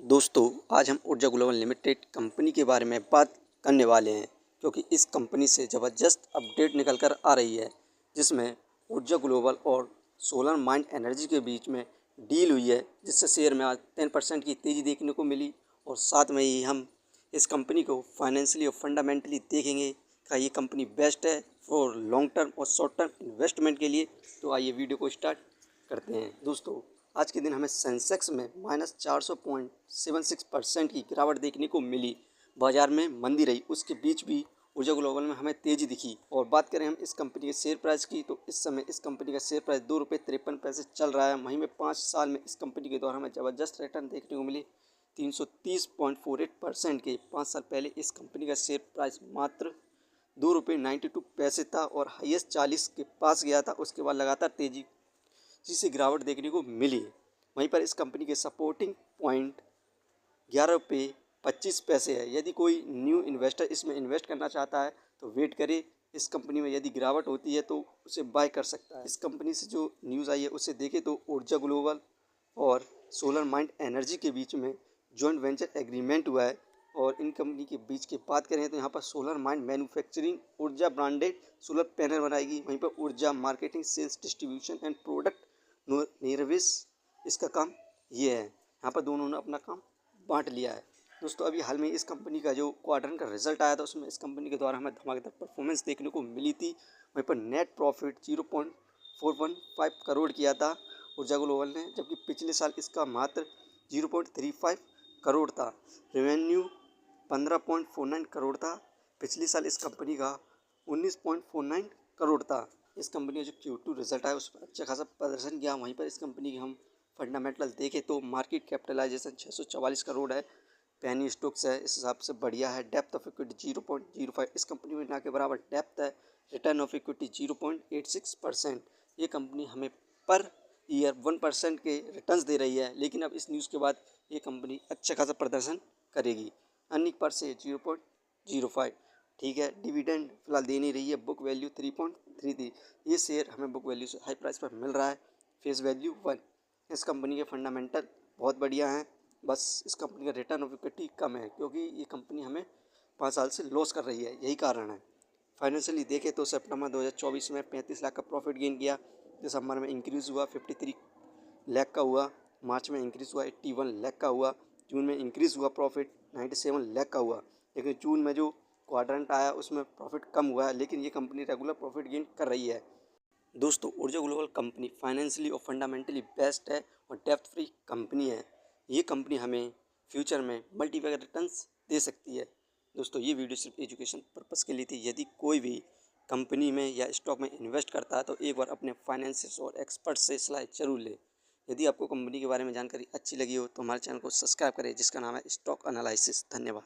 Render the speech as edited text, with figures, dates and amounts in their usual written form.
दोस्तों, आज हम ऊर्जा ग्लोबल लिमिटेड कंपनी के बारे में बात करने वाले हैं, क्योंकि इस कंपनी से ज़बरदस्त अपडेट निकल कर आ रही है, जिसमें ऊर्जा ग्लोबल और सोलर माइंड एनर्जी के बीच में डील हुई है, जिससे शेयर में आज 10% की तेज़ी देखने को मिली। और साथ में ही हम इस कंपनी को फाइनेंशियली और फंडामेंटली देखेंगे कि ये कंपनी बेस्ट है फॉर लॉन्ग टर्म और शॉर्ट टर्म इन्वेस्टमेंट के लिए। तो आइए वीडियो को स्टार्ट करते हैं। दोस्तों, आज के दिन हमें सेंसेक्स में -400.76% की गिरावट देखने को मिली। बाजार में मंदी रही, उसके बीच भी ऊर्जा ग्लोबल में हमें तेज़ी दिखी। और बात करें हम इस कंपनी के शेयर प्राइस की, तो इस समय इस कंपनी का शेयर प्राइस ₹2.53 चल रहा है। वहीं में 5 साल में इस कंपनी के द्वारा हमें ज़बरदस्त रिटर्न देखने को मिली 330.48% के। 5 साल पहले इस कंपनी का शेयर प्राइस मात्र ₹2.92 था और हाईएस्ट 40 के पास गया था। उसके बाद लगातार तेज़ी जिससे गिरावट देखने को मिली। वहीं पर इस कंपनी के सपोर्टिंग पॉइंट ₹11.25 है। यदि कोई न्यू इन्वेस्टर इसमें इन्वेस्ट करना चाहता है तो वेट करे। इस कंपनी में यदि गिरावट होती है तो उसे बाय कर सकता है। इस कंपनी से जो न्यूज़ आई है उसे देखें तो ऊर्जा ग्लोबल और सोलर माइंड एनर्जी के बीच में जॉइंट वेंचर एग्रीमेंट हुआ है। और इन कंपनी के बीच की बात करें तो यहाँ पर solar mind manufacturing Urja branded solar panel बनाएगी। वहीं पर Urja marketing, sales, distribution and product निर्विस इसका काम ये है। यहाँ पर दोनों ने अपना काम बांट लिया है। दोस्तों, अभी हाल में इस कंपनी का जो क्वार्टर का रिजल्ट आया था उसमें इस कंपनी के द्वारा हमें धमाकेदार परफॉर्मेंस देखने को मिली थी। वहीं पर नेट प्रॉफिट 0.415 करोड़ किया था ऊर्जा ग्लोबल ने, जबकि पिछले साल इसका मात्र 0.35 करोड़ था। रेवेन्यू 15.49 करोड़ था। पिछले साल इस कंपनी का 19.49 करोड़ था। इस कंपनी का जो Q2 रिजल्ट आया उसमें अच्छा खासा प्रदर्शन किया। वहीं पर इस कंपनी की हम फंडामेंटल देखें तो मार्केट कैपिटलाइजेशन 644 करोड़ है। पेनी स्टॉक्स है, इस हिसाब से बढ़िया है। डेप्थ ऑफ इक्विटी 0.05, इस कंपनी में ना के बराबर डेप्थ है। Return of equity 0.86%। ये कंपनी हमें पर ईयर 1% के रिटर्न्स दे रही है, लेकिन अब इस न्यूज़ के बाद ये कंपनी अच्छा खासा प्रदर्शन करेगी। अर्निंग पर से 0.05, ठीक है। डिविडेंड फिलहाल दे नहीं रही है। बुक वैल्यू 3.33, ये शेयर हमें बुक वैल्यू से हाई प्राइस पर मिल रहा है। Face value 1। इस कंपनी के फंडामेंटल बहुत बढ़िया हैं, बस इस कंपनी का रिटर्न ऑफ इक्विटी कम है, क्योंकि ये कंपनी हमें 5 साल से लॉस कर रही है, यही कारण है। फाइनेंशियली देखें तो सितंबर 2024 में 35 लाख का प्रॉफिट गेन किया। दिसंबर में इंक्रीज़ हुआ 53 लाख का हुआ। मार्च में इंक्रीज़ हुआ 81 लाख का हुआ। जून में इंक्रीज़ हुआ प्रॉफिट 97 लाख का हुआ। लेकिन जून में जो क्वाड्रेंट आया उसमें प्रॉफिट कम हुआ है, लेकिन ये कंपनी रेगुलर प्रॉफिट गेन कर रही है। दोस्तों, ऊर्जा ग्लोबल कंपनी फाइनेंशियली और फंडामेंटली बेस्ट है और डेप्थ फ्री कंपनी है। ये कंपनी हमें फ्यूचर में मल्टीपल रिटर्न्स दे सकती है। दोस्तों, ये वीडियो सिर्फ एजुकेशन पर्पज़ के लिए थी। यदि कोई भी कंपनी में या स्टॉक में इन्वेस्ट करता है तो एक बार अपने फाइनेंसियर्स और एक्सपर्ट से सलाह जरूर ले। यदि आपको कंपनी के बारे में जानकारी अच्छी लगी हो तो हमारे चैनल को सब्सक्राइब करें, जिसका नाम है स्टॉक एनालिसिस। धन्यवाद।